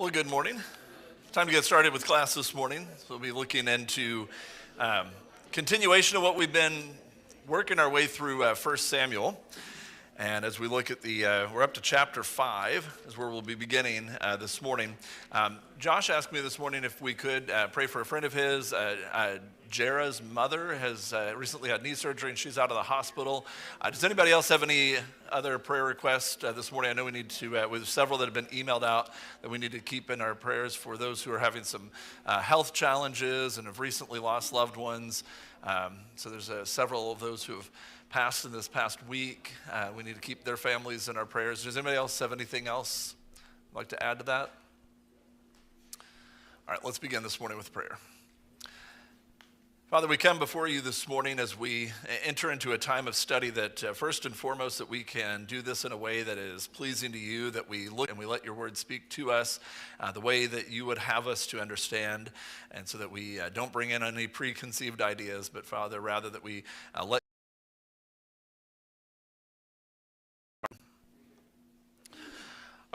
Well, good morning. Time to get started with class this morning. So we'll be looking into continuation of what we've been working our way through 1 Samuel. And as we look at we're up to chapter 5 is where we'll be beginning this morning. Josh asked me this morning if we could pray for a friend of his. Jera's mother has recently had knee surgery and she's out of the hospital. Does anybody else have any other prayer requests this morning? I know we need to, with several that have been emailed out, that we need to keep in our prayers for those who are having some health challenges and have recently lost loved ones. So there's several of those who have passed in this past week. We need to keep their families in our prayers. Does anybody else have anything else like to add to that? All right, let's begin this morning with prayer. Father, we come before you this morning as we enter into a time of study that first and foremost that we can do this in a way that is pleasing to you, that we look and we let your word speak to us the way that you would have us to understand, and so that we don't bring in any preconceived ideas, but Father, rather that we let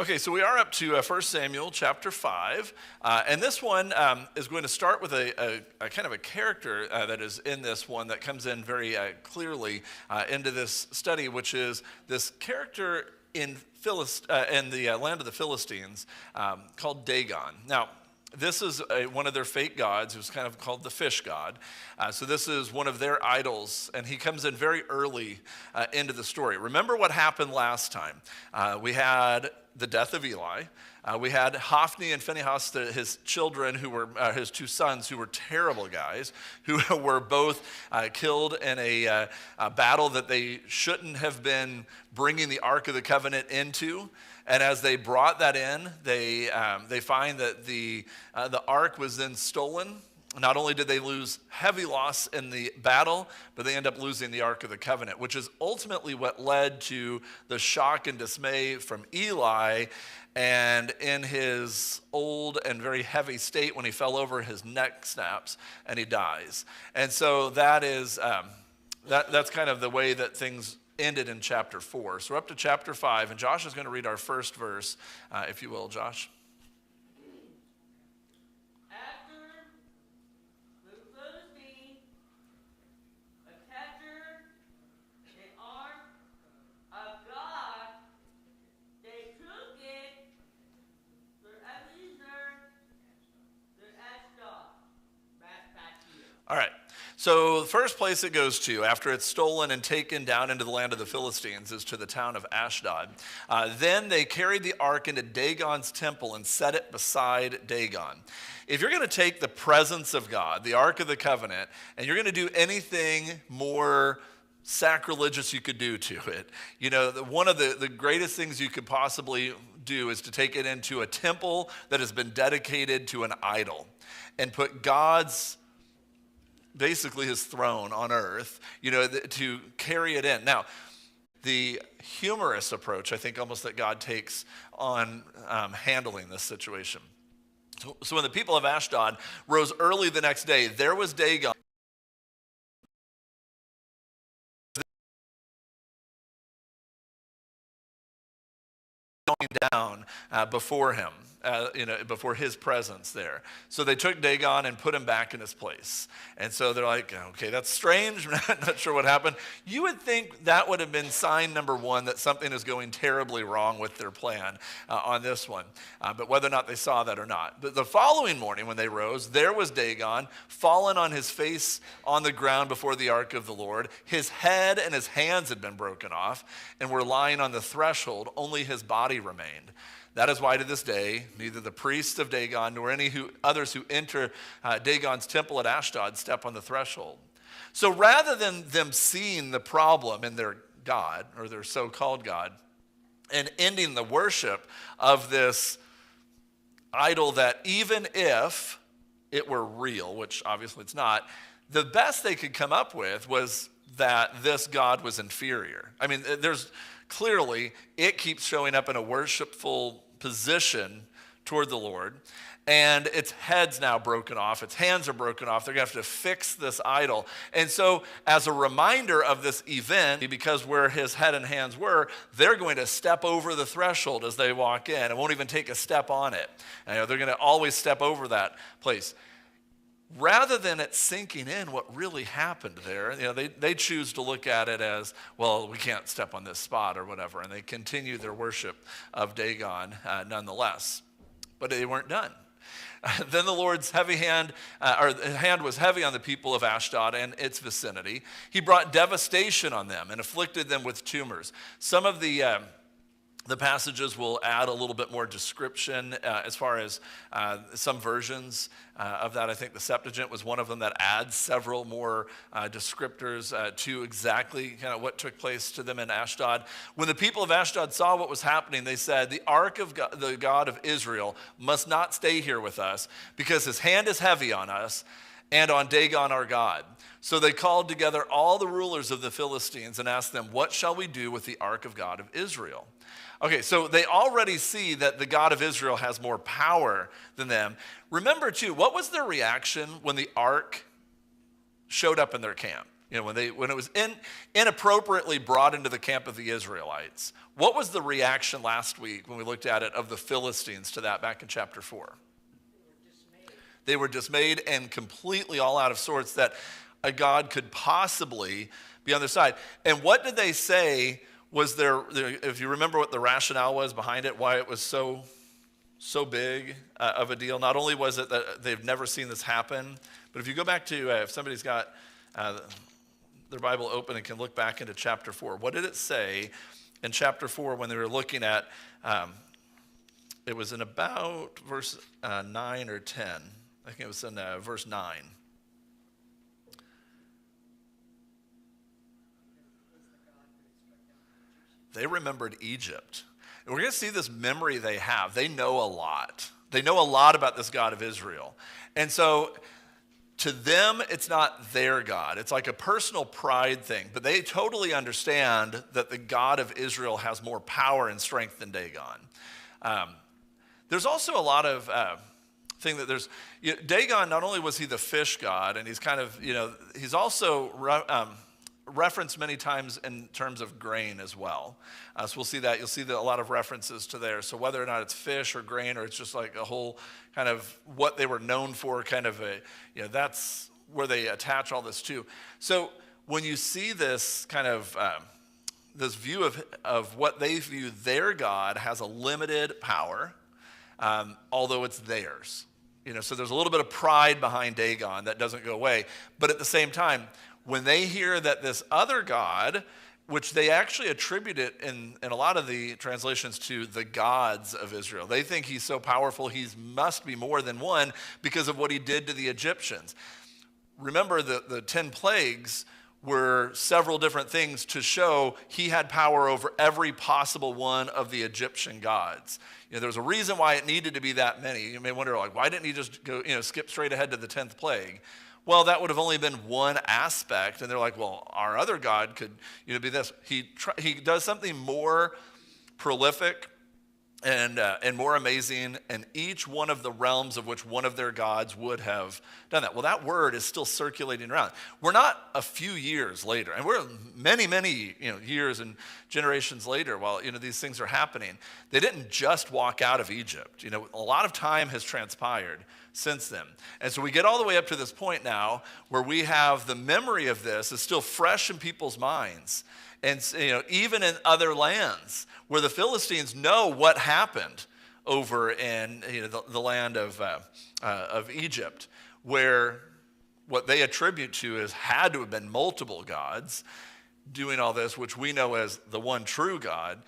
Okay, so we are up to 1 Samuel chapter 5, and this one is going to start with a kind of a character that is in this one that comes in very clearly into this study, which is this character in the land of the Philistines called Dagon. Now, this is one of their fake gods who's kind of called the fish god. So this is one of their idols, and he comes in very early into the story. Remember what happened last time. We had the death of Eli. We had Hophni and Phinehas, his children, who were his two sons, who were terrible guys, who were both killed in a battle that they shouldn't have been bringing the Ark of the Covenant into. And as they brought that in, they find that the Ark was then stolen. Not only did they lose heavy loss in the battle, but they end up losing the Ark of the Covenant, which is ultimately what led to the shock and dismay from Eli. And in his old and very heavy state, when he fell over, his neck snaps and he dies. And so that is that's kind of the way that things ended in chapter 4. So we're up to chapter 5, and Josh is going to read our first verse, if you will, Josh. All right, so the first place it goes to after it's stolen and taken down into the land of the Philistines is to the town of Ashdod. Then they carried the ark into Dagon's temple and set it beside Dagon. If you're going to take the presence of God, the Ark of the Covenant, and you're going to do anything more sacrilegious you could do to it, you know, one of the greatest things you could possibly do is to take it into a temple that has been dedicated to an idol and put basically his throne on earth, you know, to carry it in. Now, the humorous approach, I think, almost that God takes on handling this situation. So when the people of Ashdod rose early the next day, there was Dagon going down before him. Before his presence there. So they took Dagon and put him back in his place. And so they're like, okay, that's strange. I'm not sure what happened. You would think that would have been sign number one that something is going terribly wrong with their plan on this one. But whether or not they saw that or not. But the following morning when they rose, there was Dagon fallen on his face on the ground before the ark of the Lord. His head and his hands had been broken off and were lying on the threshold. Only his body remained. That is why to this day, neither the priests of Dagon nor any others who enter Dagon's temple at Ashdod step on the threshold. So rather than them seeing the problem in their God, or their so-called God, and ending the worship of this idol that even if it were real, which obviously it's not, the best they could come up with was that this God was inferior. I mean, clearly, it keeps showing up in a worshipful position toward the Lord. And its head's now broken off. Its hands are broken off. They're going to have to fix this idol. And so as a reminder of this event, because where his head and hands were, they're going to step over the threshold as they walk in and won't even take a step on it. And they're going to always step over that place. Rather than it sinking in what really happened there, they choose to look at it as, well, we can't step on this spot or whatever. And they continue their worship of Dagon nonetheless. But they weren't done. Then the Lord's hand was heavy on the people of Ashdod and its vicinity. He brought devastation on them and afflicted them with tumors. Some of the passages will add a little bit more description as far as some versions of that. I think the Septuagint was one of them that adds several more descriptors to exactly kind of what took place to them in Ashdod. When the people of Ashdod saw what was happening, they said, the ark of God, the God of Israel must not stay here with us because his hand is heavy on us and on Dagon our God. So they called together all the rulers of the Philistines and asked them, what shall we do with the ark of God of Israel? Okay, so they already see that the God of Israel has more power than them. Remember, too, what was their reaction when the ark showed up in their camp? When it was inappropriately brought into the camp of the Israelites. What was the reaction last week when we looked at it of the Philistines to that back in chapter 4? They were dismayed and completely all out of sorts that a God could possibly be on their side. And what did they say? Was there, if you remember what the rationale was behind it, why it was so big of a deal? Not only was it that they've never seen this happen, but if you go back to, if somebody's got their Bible open and can look back into chapter 4, what did it say in chapter 4 when they were looking at, it was in about verse 9 or 10. I think it was in verse 9. They remembered Egypt. And we're going to see this memory they have. They know a lot. They know a lot about this God of Israel. And so to them, it's not their God. It's like a personal pride thing. But they totally understand that the God of Israel has more power and strength than Dagon. There's also a lot of thing that there's, Dagon, not only was he the fish god, and he's kind of, he's also referenced many times in terms of grain as well. So we'll see that. You'll see a lot of references to there. So whether or not it's fish or grain, or it's just like a whole kind of what they were known for, kind of that's where they attach all this to. So when you see this kind of, this view of what they view their God has a limited power, although it's theirs. So there's a little bit of pride behind Dagon that doesn't go away. But at the same time, when they hear that this other God, which they actually attribute it in a lot of the translations to the gods of Israel. They think he's so powerful, he must be more than one because of what he did to the Egyptians. Remember, the 10 plagues were several different things to show he had power over every possible one of the Egyptian gods. There was a reason why it needed to be that many. You may wonder, why didn't he just go, skip straight ahead to the 10th plague? Well, that would have only been one aspect. And they're like, well, our other God could be this. He does something more prolific and more amazing in each one of the realms of which one of their gods would have done that. Well, that word is still circulating around. We're not a few years later, and we're many, many years and generations later while these things are happening. They didn't just walk out of Egypt. A lot of time has transpired since then. And so we get all the way up to this point now where we have the memory of this is still fresh in people's minds. And even in other lands where the Philistines know what happened over in the land of Egypt, where what they attribute to is had to have been multiple gods doing all this, which we know as the one true God.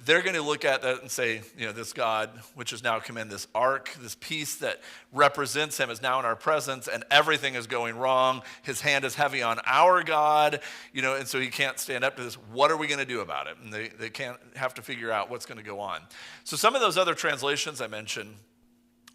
They're going to look at that and say, this God, which has now come in, this ark, this piece that represents him is now in our presence, and everything is going wrong. His hand is heavy on our God, and so he can't stand up to this. What are we going to do about it? And they can't have to figure out what's going to go on. So some of those other translations I mentioned,